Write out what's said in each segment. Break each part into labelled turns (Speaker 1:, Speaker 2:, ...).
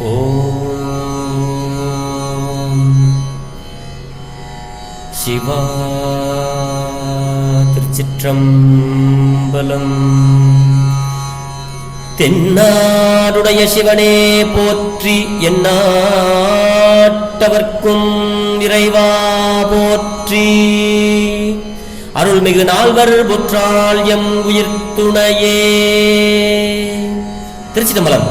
Speaker 1: ஓம் சிவா திருச்சிற்றம்பலம். தென்னாடுடைய சிவனே போற்றி, எந்நாட்டவர்க்கும் இறைவா போற்றி. அருள்மிகு நால்வர் புற்றால் எம் உயிர் துணையே. திருச்சிற்றம்பலம்.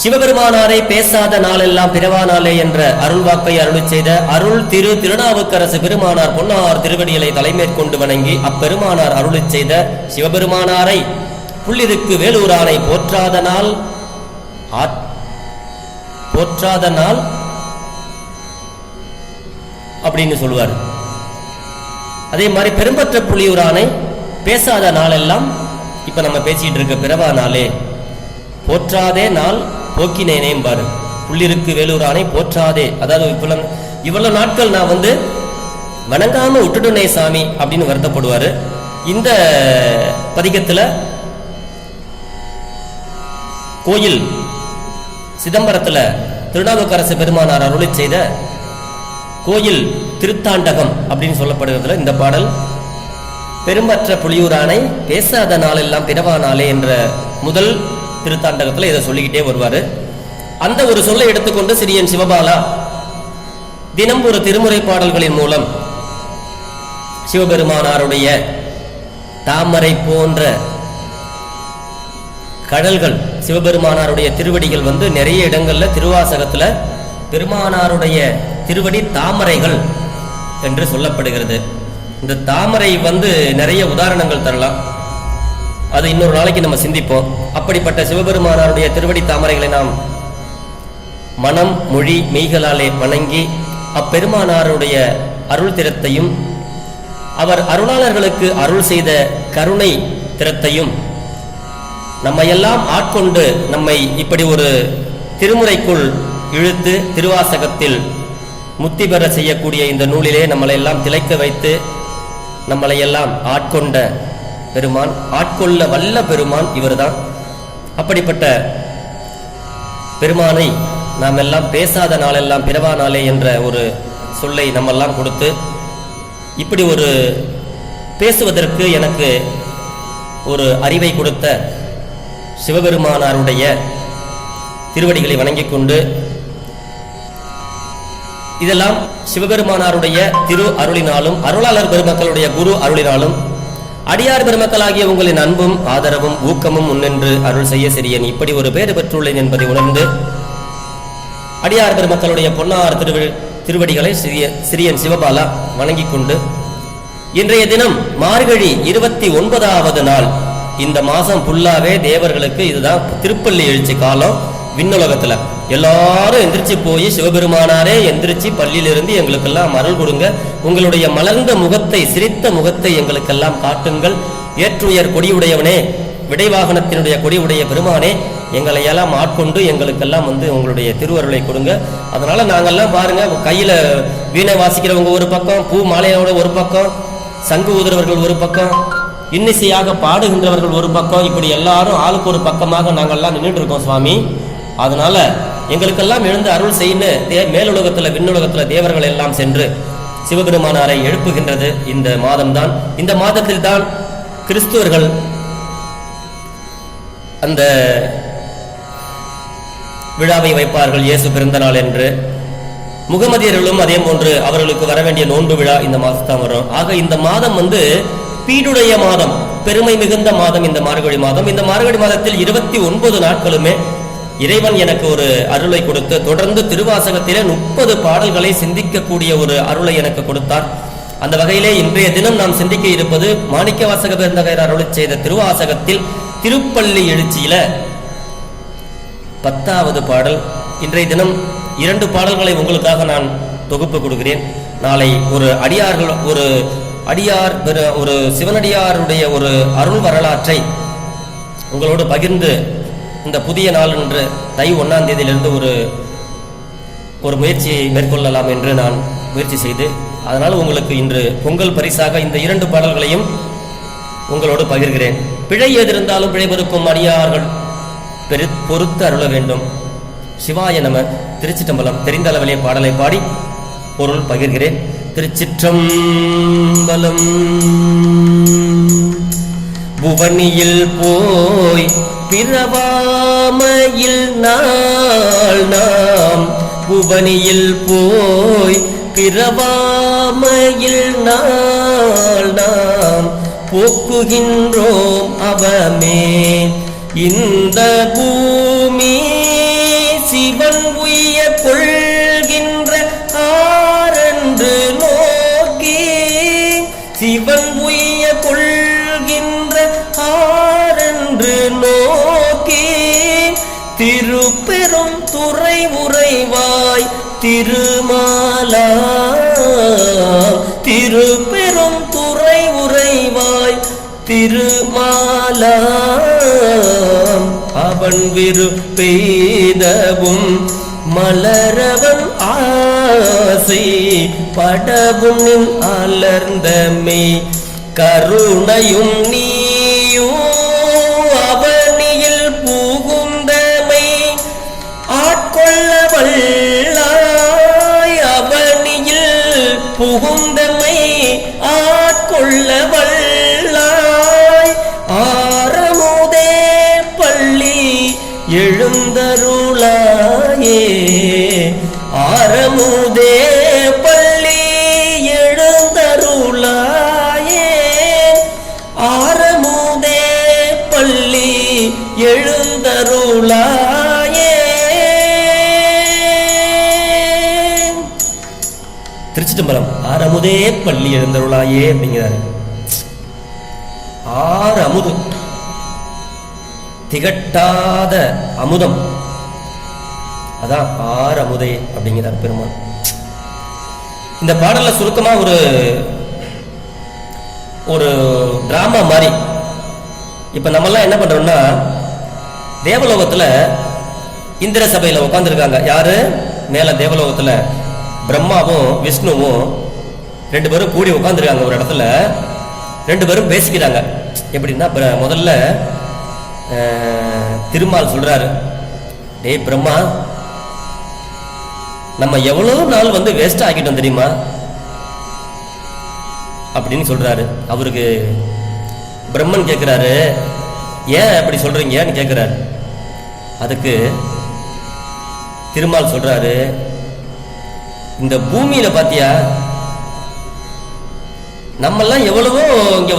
Speaker 1: சிவபெருமானாரை பேசாத நாளெல்லாம் பிறவா நாளே என்ற அருள்வாக்கை அருள் செய்த அருள் திரு திருநாவுக்கரசு பெருமானார் பொன்னார் திருவடிகளை தலைமேற்கொண்டு வணங்கி அப்பெருமானார் அருள் செய்த சிவபெருமானாரை புள்ளிருக்கு வேலூரானை போற்றாத நாள் அப்படின்னு சொல்லுவார். அதே மாதிரி பெரும்பற்ற புலியூரானை பேசாத நாளெல்லாம் இப்ப நம்ம பேசிட்டு இருக்க பிறவா நாளே, போற்றாதே நாள் போக்கினேனேம் பாரு. புள்ளிருக்கு வேலூரானை போற்றாதே, அதாவது இவ்வளவு நாட்கள் நான் வணங்காம விட்டுடுனே சாமி அப்படின்னு வருத்தப்படுவாரு. இந்த பதிகத்துல கோயில் சிதம்பரத்துல திருநாவுக்கரசு பெருமானார் அருளி செய்த கோயில் திருத்தாண்டகம் அப்படின்னு சொல்லப்படுகிறதுல இந்த பாடல் பெரும்பற்ற புலியூரானை பேசாத நாளெல்லாம் பிறவா நாளே என்ற முதல் திருத்தாண்டகத்துல இதை சொல்லிக்கிட்டே வருவாரு. அந்த ஒரு சொல்லை எடுத்துக்கொண்டு சிறியன் சிவபாலா தினம் ஒரு திருமுறை பாடல்களின் மூலம் சிவபெருமானாருடைய தாமரை போன்ற கடல்கள், சிவபெருமானாருடைய திருவடிகள் நிறைய இடங்கள்ல திருவாசகத்துல பெருமானாருடைய திருவடி தாமரைகள் என்று சொல்லப்படுகிறது. இந்த தாமரை நிறைய உதாரணங்கள் தரலாம், அது இன்னொரு நாளைக்கு நம்ம சிந்திப்போம். அப்படிப்பட்ட சிவபெருமானாருடைய திருவடி தாமரைகளை நாம் மனம் மொழி மெய்களாலே வணங்கி அப்பெருமானாருடைய அருள் திறத்தையும் அவர் அருளாளர்களுக்கு அருள் செய்த கருணை திறத்தையும் நம்மையெல்லாம் ஆட்கொண்டு நம்மை இப்படி ஒரு திருமுறைக்குள் இழுத்து திருவாசகத்தில் முத்தி பெற செய்யக்கூடிய இந்த நூலிலே நம்மளை எல்லாம் திளைக்க வைத்து நம்மளை எல்லாம் ஆட்கொண்ட பெருமான், ஆட்கொள்ள வல்ல பெருமான் இவர்தான். அப்படிப்பட்ட பெருமானை நாம் எல்லாம் பேசாத நாளெல்லாம் பிறவா நாளே என்ற ஒரு சொல்லை நம்மெல்லாம் கொடுத்து இப்படி ஒரு பேசுவதற்கு எனக்கு ஒரு அறிவை கொடுத்த சிவபெருமானாருடைய திருவடிகளை வணங்கிக் கொண்டு, இதெல்லாம் சிவபெருமானாருடைய திரு அருளினாலும் அருளாளர் பெருமக்களுடைய குரு அருளினாலும் அடியார் பெருமக்களாகிய உங்களின் அன்பும் ஆதரவும் ஊக்கமும் முன்னின்று அருள் செய்ய சிறியன் இப்படி ஒரு பேறு பெற்றுள்ளேன் என்பதை உணர்ந்து அடியார் பெருமக்களுடைய பொன்னார் திருவடிகளை சிறியன் சிவபாலா வணங்கிக் கொண்டு, இன்றைய தினம் மார்கழி 29வது நாள். இந்த மாசம் ஃபுல்லாவே தேவர்களுக்கு இதுதான் திருப்பள்ளி எழுச்சி காலம். விண்ணுலகத்துல எல்லாரும் எந்திரிச்சு போய் சிவபெருமானாரே எந்திரிச்சு பள்ளியிலிருந்து எங்களுக்கெல்லாம் அருள் கொடுங்க, உங்களுடைய மலர்ந்த முகத்தை சிரித்த முகத்தை எங்களுக்கெல்லாம் காட்டுங்கள், ஏற்றுயர் கொடியுடையவனே விடைவாகனத்தினுடைய கொடியுடைய பெருமானே எங்களை எல்லாம் ஆட்கொண்டு எங்களுக்கெல்லாம் உங்களுடைய திருவருளை கொடுங்க. அதனால நாங்கெல்லாம் பாருங்க, கையில வீணை வாசிக்கிறவங்க ஒரு பக்கம், பூ மாலையோட ஒரு பக்கம், சங்கு ஊதுறவர்கள் ஒரு பக்கம், இன்னிசையாக பாடுகின்றவர்கள் ஒரு பக்கம், இப்படி எல்லாரும் ஆளுக்கு ஒரு பக்கமாக நாங்கள்லாம் நின்றுட்டு இருக்கோம் சுவாமி. அதனால எங்களுக்கெல்லாம் எழுந்து அருள் செய்யு. மேலுலகத்துல விண்ணுலகத்துல தேவர்கள் எல்லாம் சென்று சிவபெருமானாரை எழுப்புகின்றது இந்த மாதம்தான். இந்த மாதத்தில் தான் கிறிஸ்துவர்கள் அந்த விழாவை வைப்பார்கள், இயேசு பிறந்த நாள் என்று. முகமதியர்களும் அதே போன்று அவர்களுக்கு வர வேண்டிய நோன்பு விழா இந்த மாதத்தான் வரும். ஆக இந்த மாதம் பீடுடைய மாதம், பெருமை மிகுந்த மாதம் இந்த மார்கழி மாதம். இந்த மார்கழி மாதத்தில் 29 நாட்களுமே இறைவன் எனக்கு ஒரு அருளை கொடுத்து தொடர்ந்து திருவாசகத்திலே 30 பாடல்களை சிந்திக்கக்கூடிய ஒரு அருளை எனக்கு கொடுத்தார். அந்த வகையிலே இன்றைய தினம் நாம் சிந்திக்க இருப்பது மாணிக்க வாசக பெருந்தகையர் அருளை செய்த திருவாசகத்தில் திருப்பள்ளி எழுச்சியில 10வது பாடல். இன்றைய தினம் 2 பாடல்களை உங்களுக்காக நான் தொகுப்பு கொடுக்கிறேன். நாளை ஒரு சிவனடியாருடைய ஒரு அருள் வரலாற்றை உங்களோடு பகிர்ந்து இந்த புதிய நாள் என்று தை 1ஆம் தேதியிலிருந்து ஒரு முயற்சியை மேற்கொள்ளலாம் என்று நான் முயற்சி செய்து, அதனால் உங்களுக்கு இன்று பொங்கல் பரிசாக இந்த 2 பாடல்களையும் உங்களோடு பகிர்கிறேன். பிழை ஏதிருந்தாலும் பிழை பொறுக்கும் அடியார்கள் பொறுத்து அருள வேண்டும். சிவாய நம. திருச்சிற்றம்பலம். தெரிந்த அளவிலே பாடலை பாடி பொருள் பகிர்கிறேன். திருச்சிற்றம்பலம். புவனியில் போய் பிறவாமையில் நாள் நாம், புவனியில் போய் பிறவாமையில் நாள் நாம் போக்குகின்றோம் அவமே. இந்த பூமி சிவன் உய்ய கொள்கின்ற ஆரென்று நோக்கி, சிவன் உய்ய கொள்கின்ற ஆரென்று நோக்கி, திருப்பெரும் துறை உறைவாய் திருமாலா, திருப்பெரும் துறை உறைவாய் திருமாலா. அவன் விருப்பெய்தவும் மலரவன் ஆசை படவும் நின் அலர்ந்தமை கருணையும் நீயும் அவனியில் புகுந்தமை ஆட்கொள்ள வல்லாய், அவனியில் புகுந்தமை ஆட்கொள்ள வல்லாய். ஆரமுதே பள்ளி எழுந்தருளாயே, ஆரமுதே பள்ளி எழுந்தருளாயே, ஆரமுதே பள்ளி எழுந்தருளாயே. திருச்சிற்றம்பலம். ஆரமுதே பள்ளி எழுந்தருளாயே அப்படிங்கிறாரு. ஆறு அமுது, திகட்டாத அமுதம், அதான் ஆறு அமுதே அப்படிங்கிறார் பெருமான். இந்த பாடல்ல சுருக்கமா ஒரு டிராமா மாதிரி. இப்ப நம்ம எல்லாம் என்ன பண்றோம்னா, தேவலோகத்துல இந்திர சபையில உட்கார்ந்துருக்காங்க. யாரு? மேல தேவலோகத்துல பிரம்மாவும் விஷ்ணுவும் ரெண்டு பேரும் கூடி உட்கார்ந்துருக்காங்க ஒரு இடத்துல. ரெண்டு பேரும் பேசிக்கிறாங்க. எப்படின்னா, முதல்ல திருமால் சொல்றாரு, டேய் பிரம்மா, நம்ம எவ்வளவு நாள் வேஸ்ட் ஆகிட்டோம் தெரியுமா அப்படின்னு சொல்றாரு. அவருக்கு பிரம்மன் கேட்கிறாரு, ஏன் அப்படி சொல்றீங்கன்னு கேட்கிறாரு. அதுக்கு திருமால் சொல்றாரு, இந்த பூமியில பாத்தியா, நம்மெல்லாம் எவ்வளவோ இங்க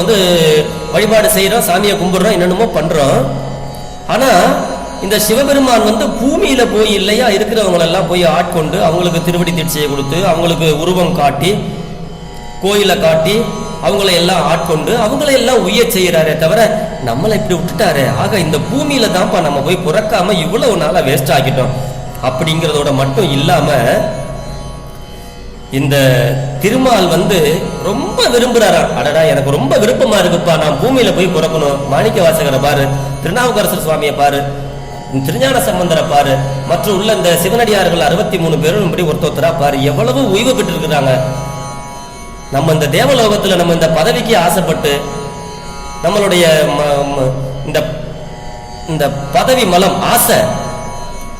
Speaker 1: வழிபாடு செய்யறோம், சாமியை கும்பிடுறோம், என்னென்னமோ பண்றோம். ஆனா இந்த சிவபெருமான் பூமியில போய் இல்லையா இருக்கிறவங்களெல்லாம் போய் ஆட்கொண்டு அவங்களுக்கு திருவடி தீட்சையை கொடுத்து அவங்களுக்கு உருவம் காட்டி கோயிலை காட்டி அவங்கள எல்லாம் ஆட்கொண்டு அவங்கள எல்லாம் உய்ய செய்யறாரே தவிர நம்மளை இப்படி விட்டுட்டாரு. ஆக இந்த பூமியில தான்ப்பா நம்ம போய் பிறக்காம இவ்வளவு நாளா வேஸ்ட் ஆகிட்டோம் அப்படிங்கிறதோட மட்டும் இல்லாம, இந்த திருமால் ரொம்ப விரும்புறாரா. அடடா, எனக்கு ரொம்ப விருப்பமா இருக்குப்பா, நான் பூமியில போய் பிறக்கணும். மாணிக்க வாசகரை பாரு, திருநாவுக்கரசர் சுவாமியை பாரு, திருஞான சம்பந்தரை பாரு, மற்ற உள்ள இந்த சிவனடியார்கள் 63 பேரும் இப்படி ஒருத்தரா பாரு, எவ்வளவு ஓய்வு பெற்று இருக்கிறாங்க. நம்ம இந்த தேவலோகத்துல நம்ம இந்த பதவிக்கு ஆசைப்பட்டு நம்மளுடைய இந்த பதவி மலம் ஆசை,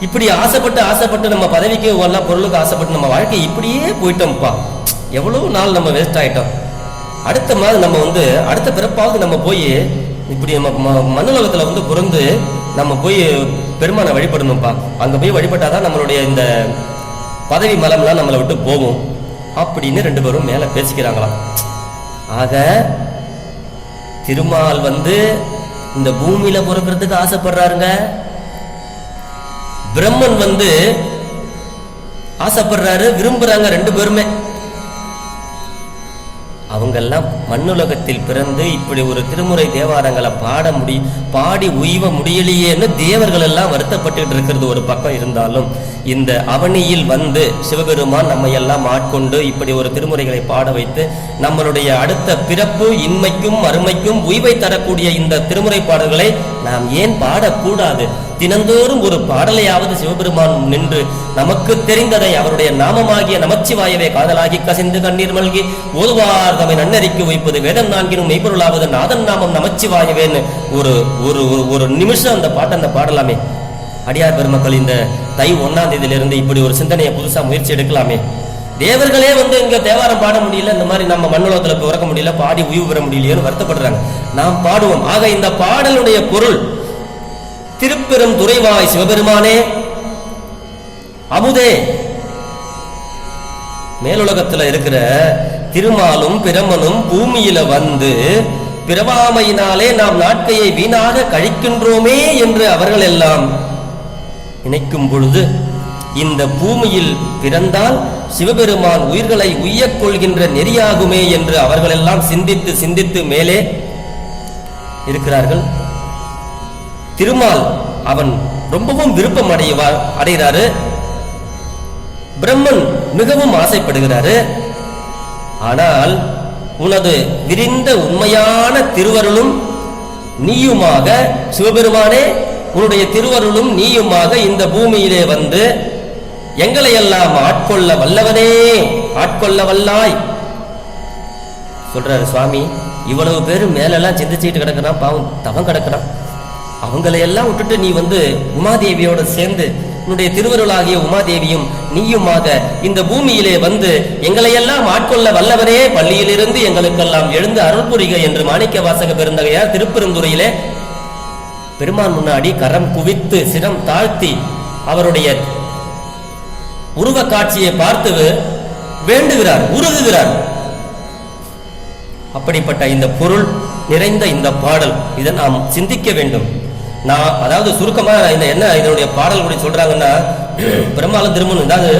Speaker 1: இப்படி ஆசைப்பட்டு நம்ம பதவிக்கு எல்லா பொருளுக்கு ஆசைப்பட்டு நம்ம வாழ்க்கை இப்படியே போயிட்டோம்ப்பா. எவ்வளவு நாள் நம்ம வேஸ்ட் ஆயிட்டோம். அடுத்த மாதிரி நம்ம அடுத்த பிறப்பாவது நம்ம போய் இப்படி நம்ம மண்ணுலகத்துல பிறந்து நம்ம போய் பெருமானை வழிபடணும்ப்பா. அங்க போய் வழிபட்டாதான் நம்மளுடைய இந்த பதவி மலம்லாம் நம்மளை விட்டு போகும் அப்படின்னு ரெண்டு பேரும் மேல பேசிக்கிறாங்களாம். ஆக திருமால் இந்த பூமியில பிறக்கிறதுக்கு ஆசைப்படுறாருங்க. பிரம்மன் ஆசைப்படுறாரு, விரும்புறாங்க ரெண்டு பேருமே. அவங்கெல்லாம் மண்ணுலகத்தில் பிறந்து இப்படி ஒரு திருமுறை தேவாரங்களை பாடி உய்வ முடியலையேன்னு தேவர்கள் எல்லாம் வருத்தப்பட்டு இருக்கிறது ஒரு பக்கம் இருந்தாலும், இந்த அவனியில் சிவபெருமான் நம்ம எல்லாம் ஆட்கொண்டு இப்படி ஒரு திருமுறைகளை பாட வைத்து நம்மளுடைய அடுத்த பிறப்பு இன்மைக்கும் அருமைக்கும் உய்வை தரக்கூடிய இந்த திருமுறை பாடல்களை நாம் ஏன் பாடக்கூடாது? தினந்தோறும் ஒரு பாடலையாவது சிவபெருமான் நின்று நமக்கு தெரிந்ததை அவருடைய நாமமாகிய நமச்சிவாயவே காதலாகி கசிந்து கண்ணீர் மல்கி ஓதுவார் தம்மை நன்னறிக்கு வைப்பது வேதம் நான்கினும் மெய்ப்பொருளாவது நாதன் நாமம் நமச்சிவாயவேன்னு ஒரு ஒரு ஒரு நிமிஷம் அந்த பாட்டை பாடலாமே. அடியார் பெருமக்கள் இந்த தை 1ஆம் தேதியிலிருந்து இப்படி ஒரு சிந்தனையை புதுசா முயற்சி எடுக்கலாமே. தேவர்களே இங்க தேவாரம் பாட முடியல, இந்த மாதிரி நம்ம மண்ணுலகத்துல பிறக்க முடியல, பாடி உய்வு பெற முடியலையோன்னு வருத்தப்படுறாங்க. நாம் பாடுவோம். ஆக இந்த பாடலுடைய பொருள், திருப்பெரும் துறைவாய் சிவபெருமானே, அமுதே, மேலுலகத்துல இருக்கிற திருமாலும் பிரமனும் பூமியில வந்து பிறவாமையினாலே நாம் நாட்கையை வீணாக கழிக்கின்றோமே என்று அவர்கள் எல்லாம் நினைக்கும் பொழுது, இந்த பூமியில் பிறந்தால் சிவபெருமான் உயிர்களை உய்யக் கொள்கின்ற நெறியாகுமே என்று அவர்கள் எல்லாம் சிந்தித்து சிந்தித்து மேலே இருக்கிறார்கள். திருமால் அவன் ரொம்பவும் விருப்பம் அடைகிறாரு. பிரம்மன் மிகவும் ஆசைப்படுகிறாரு. ஆனால் உனது விரிந்த உண்மையான திருவருளும் நீயுமாக, சிவபெருமானே உன்னுடைய திருவருளும் நீயுமாக இந்த பூமியிலே வந்து எங்களை எல்லாம் ஆட்கொள்ள வல்லவனே, ஆட்கொள்ள வல்லாய் சொல்றாரு சுவாமி. இவ்வளவு பேரு மேலெல்லாம் சிந்திச்சுட்டு கிடக்கிறான், பாவம் தவம் கிடக்கிறான். அவங்களை எல்லாம் விட்டுட்டு நீ வந்து உமாதேவியோட சேர்ந்து உன்னுடைய திருவருளாகிய உமாதேவியும் நீயுமாக இந்த பூமியிலே வந்து எங்களையெல்லாம் ஆட்கொள்ள வல்லவரே, பள்ளியிலிருந்து எங்களுக்கெல்லாம் எழுந்து அருள் புரிக என்று மாணிக்க வாசக பெருந்தகையார் திருப்பெருந்துறையிலே பெருமான் முன்னாடி கரம் குவித்து சிரம் தாழ்த்தி அவருடைய உருவ காட்சியை பார்த்து வேண்டுகிறார், உருகுகிறார். அப்படிப்பட்ட இந்த பொருள் நிறைந்த இந்த பாடல், இதை நாம் சிந்திக்க வேண்டும். நான் அதாவது சுருக்கமா இந்த என்ன இதனுடைய பாடல் கூட சொல்றாங்கன்னா, பிரம்மாலும் திருமனும், அதாவது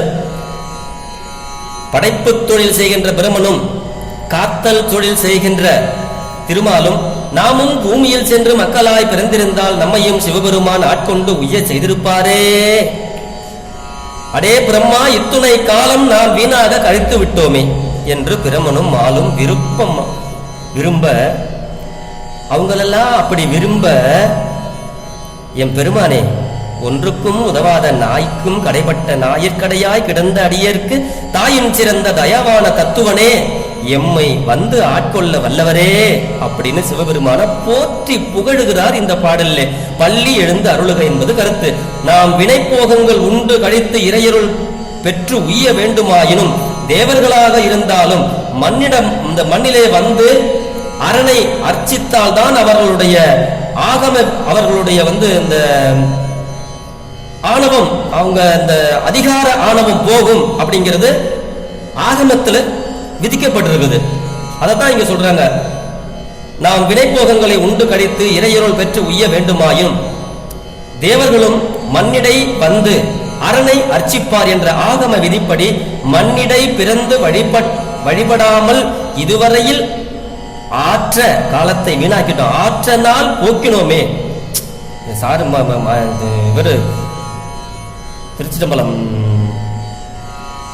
Speaker 1: படைப்பு தொழில் செய்கின்ற பிரம்மனும் காத்தல் தொழில் செய்கின்ற திருமாலும் நாமும் பூமியில் சென்று மக்களாய் பிறந்திருந்தால் நம்மையும் சிவபெருமான் ஆட்கொண்டு உய்ய செய்திருப்பாரே. அடே பிரம்மா, இத்துணை காலம் நாம் வீணாக கழித்து விட்டோமே என்று பிரமனும் மாலும் விரும்ப, அவங்களெல்லாம் அப்படி விரும்ப, என் பெருமானே, ஒன்றுக்கும் உதவாத நாய்க்கும் கடைப்பட்ட ஞாயிற்கடையாய் கிடந்த அடியேற்கு தாயின் சிறந்த தயாவான தத்துவனே, எம்மை வந்து ஆட்கொள்ள வல்லவரே அப்படின்னு சிவபெருமான போற்றி புகழுகிறார் இந்த பாடல்லே. பள்ளி எழுந்து அருளுக என்பது கருத்து. நாம் வினைப்போகங்கள் உண்டு கழித்து இறையருள் பெற்று உய்ய வேண்டுமாயினும் தேவர்களாக இருந்தாலும் மண்ணிடம் இந்த மண்ணிலே வந்து அரணை அர்ச்சித்தால் தான் அவர்களுடைய ஆகம, அவர்களுடைய இந்த ஆணவம், அவங்க இந்த அதிகார ஆணவம் போகும் அப்படிங்கிறது ஆகமத்தில் விதிக்கப்பட்டிருக்குது. அதைத்தான் இங்க சொல்றாங்க. நாம் வினைப்போகங்களை உண்டு கழித்து இறையருள் பெற்று உய்ய வேண்டுமாயும் தேவர்களும் மண்ணிடை வந்து அரணை அர்ச்சிப்பார் என்ற ஆகம விதிப்படி மண்ணிடை பிறந்து வழிபடாமல் இதுவரையில் ஆற்ற காலத்தை வீணாக்கிட்டோம். ஆற்ற நாள் போக்கினோமே. சாரு இவரு திருச்சிதம்பலம்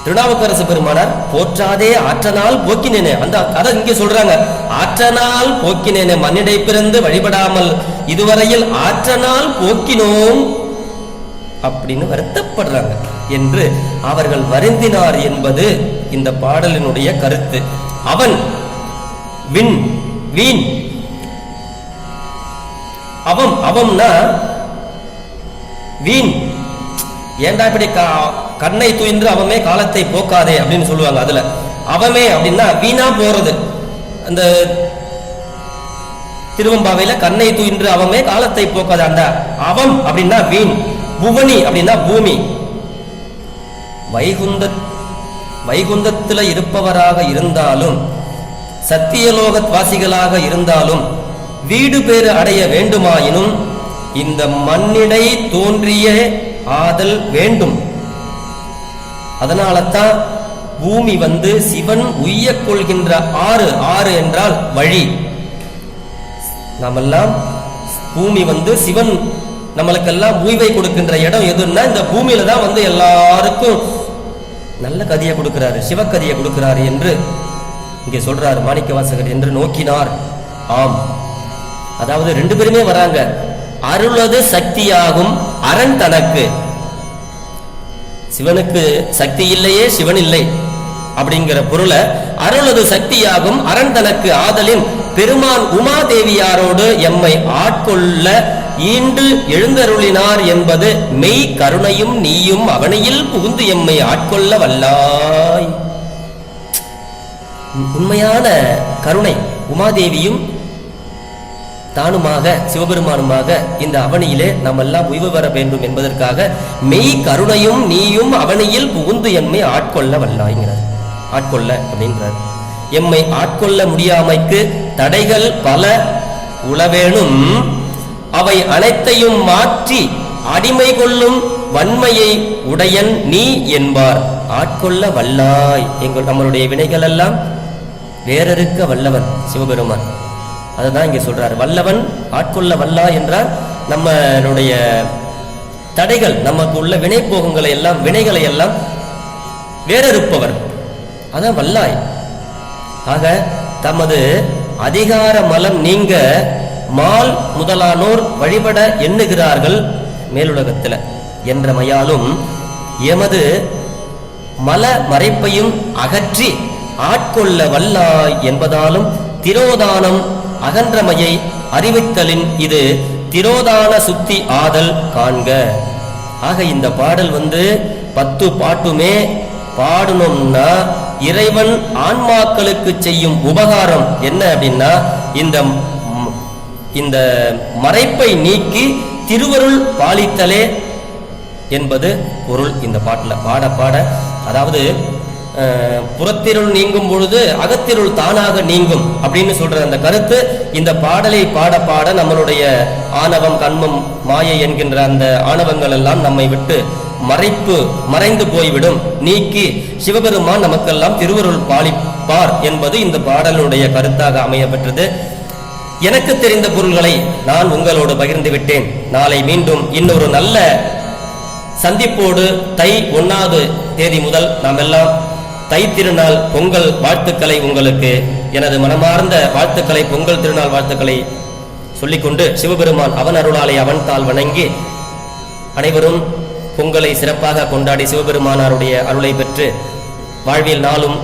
Speaker 1: திருநாவுக்கரசு பெருமானார் போற்றாதே ஆற்றனால் போக்கினேனே, அந்த அதை இங்கே சொல்றாங்க. ஆற்றனால் போக்கினேனே, மண்ணிடை பிறந்து வழிபடாமல் இதுவரையில் ஆற்றனால் போக்கினோம் அப்படின்னு வருத்தப்படுறாங்க என்று அவர்கள் வருந்தினார் என்பது இந்த பாடலினுடைய கருத்து. அவன் விண் வீண், அவம்னா வீண். ஏண்டா இப்படி கண்ணை தூய்ந்து அவமே காலத்தை போக்காதே அப்படின்னு சொல்லுவாங்க. அதுல அவமே அப்படின்னா வீணா போறது. அந்த திருவம்பாவையில கண்ணை தூய்ந்து அவமே காலத்தை போக்காத, அந்த அவம் அப்படின்னா வீண். புவனி அப்படின்னா பூமி. வைகுந்தத்துல இருப்பவராக இருந்தாலும் சத்தியலோக வாசிகளாக இருந்தாலும் வீடு பேறு அடைய வேண்டுமாயினும் இந்த மண்ணிடை தோன்றிய ஆதல் வேண்டும். அதனால்தான் பூமி சிவன் உய்ய கொள்கின்ற ஆறு என்றால் வழி. நாமெல்லாம் பூமி சிவன் நம்மளுக்கெல்லாம் உய்வை கொடுக்கின்ற இடம் எதுன்னா இந்த பூமியில தான் எல்லாருக்கும் நல்ல கதியை கொடுக்கிறாரு, சிவக்கதியை கொடுக்கிறாரு என்று இங்கே சொல்றாரு மாணிக்க வாசகர். என்று நோக்கினார். ஆம், அதாவது ரெண்டு பேருமே வராங்க. அருளது சக்தியாகும் அரண் தனக்கு. சிவனுக்கு சக்தி இல்லையே சிவன் இல்லை அப்படிங்கிற பொருளை அருளது சக்தியாகும் அரண் தனக்கு ஆதலின் பெருமான் உமாதேவியாரோடு எம்மை ஆட்கொள்ள ஈண்டு எழுந்தருளினார் என்பது மெய் கருணையும் நீயும் அவனையில் புகுந்து எம்மை ஆட்கொள்ள வல்லாய். உண்மையான கருணை உமாதேவியும் தானுமாக சிவபெருமானுமாக இந்த அவனியிலே நாம் எல்லாம் உய்வு பெற வேண்டும் என்பதற்காக மெய் கருணையும் நீயும் அவனியில் புகுந்து எம்மை ஆட்கொள்ள வல்லாய்ங்கிறார். ஆட்கொள்ள அப்படின்றார். எம்மை ஆட்கொள்ள முடியாமைக்கு தடைகள் பல உளவேனும் அவை அனைத்தையும் மாற்றி அடிமை கொள்ளும் வன்மையை உடையன் நீ என்பார். ஆட்கொள்ள வல்லாய். எங்கள் நம்மளுடைய வினைகள் எல்லாம் வேறறுக்க வல்லவன் சிவபெருமான். அதுதான் இங்க சொல்றார். வல்லவன் ஆட்கொள்ள வல்லாய் என்றார். நம்மளுடைய தடைகள், நமக்கு உள்ள வினை போகங்களை எல்லாம், வினைகளை எல்லாம் வேறறுப்பவர். அதான் வல்லாய். ஆக தமது அதிகார மலம் நீங்க மால் முதலானோர் வழிபட எண்ணுகிறார்கள் மேலுலகத்தில் என்றமையாலும் எமது மல மறைப்பையும் அகற்றி ஆட்கொள்ள வல்லாய் என்பதாலும் திரோதானம் அகன்றமையை அறிவித்தலின் இது திரோதான சுத்தி ஆதல் காண்க. ஆக இந்த பாடல் 10 பாட்டுமே பாடணும்னா இறைவன் ஆன்மாக்களுக்கு செய்யும் உபகாரம் என்ன அப்படின்னா இந்த மறைப்பை நீக்கி திருவருள் பாலித்தலே என்பது பொருள். இந்த பாட்டில் பாட பாட, அதாவது புறத்திருள் நீங்கும் பொழுது அகத்திருள் தானாக நீங்கும் அப்படின்னு சொல்ற அந்த கருத்து இந்த பாடலை பாட பாட நம்மளுடைய ஆணவம், கண்மம், மாயை என்கின்ற அந்த ஆணவங்கள் எல்லாம் நம்மை விட்டு மறைந்து போய்விடும். நீக்கி சிவபெருமான் நமக்கெல்லாம் திருவருள் பாலிப்பார் என்பது இந்த பாடலுடைய கருத்தாக அமைய பெற்றது. எனக்கு தெரிந்த பொருள்களை நான் உங்களோடு பகிர்ந்து விட்டேன். நாளை மீண்டும் இன்னொரு நல்ல சந்திப்போடு தை 1ஆவது தேதி முதல் நாம் எல்லாம் தை திருநாள் பொங்கல் வாழ்த்துக்களை உங்களுக்கு எனது மனமார்ந்த வாழ்த்துக்களை, பொங்கல் திருநாள் வாழ்த்துக்களை சொல்லிக்கொண்டு சிவபெருமான் அவன் அருளாலை அவன் தாள் வணங்கி அனைவரும் பொங்கலை சிறப்பாக கொண்டாடி சிவபெருமானாருடைய அருளை பெற்று வாழ்வில் நாளும்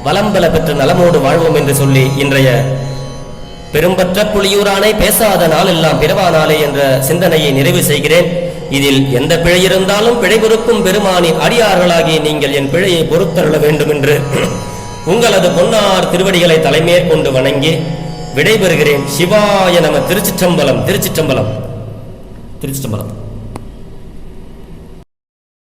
Speaker 1: வளம்பல பெற்று நலமோடு வாழ்வோம் என்று சொல்லி இன்றைய பெரும்பற்ற புலியூரானை பேசாத நாள் எல்லாம் பிறவானாலே என்ற சிந்தனையை நிறைவு செய்கிறேன். இதில் எந்த பிழை இருந்தாலும் பிழை பொறுக்கும் பெருமானின் அடியார்களாகி நீங்கள் என் பிழையை பொறுத்தருள வேண்டும் என்று உங்களது பொன்னார் திருவடிகளை தலைமேற்கொண்டு வணங்கி விடைபெறுகிறேன். சிவாய நம. திருச்சிற்றம்பலம். திருச்சிற்றம்பலம். திருச்சிற்றம்பலம்.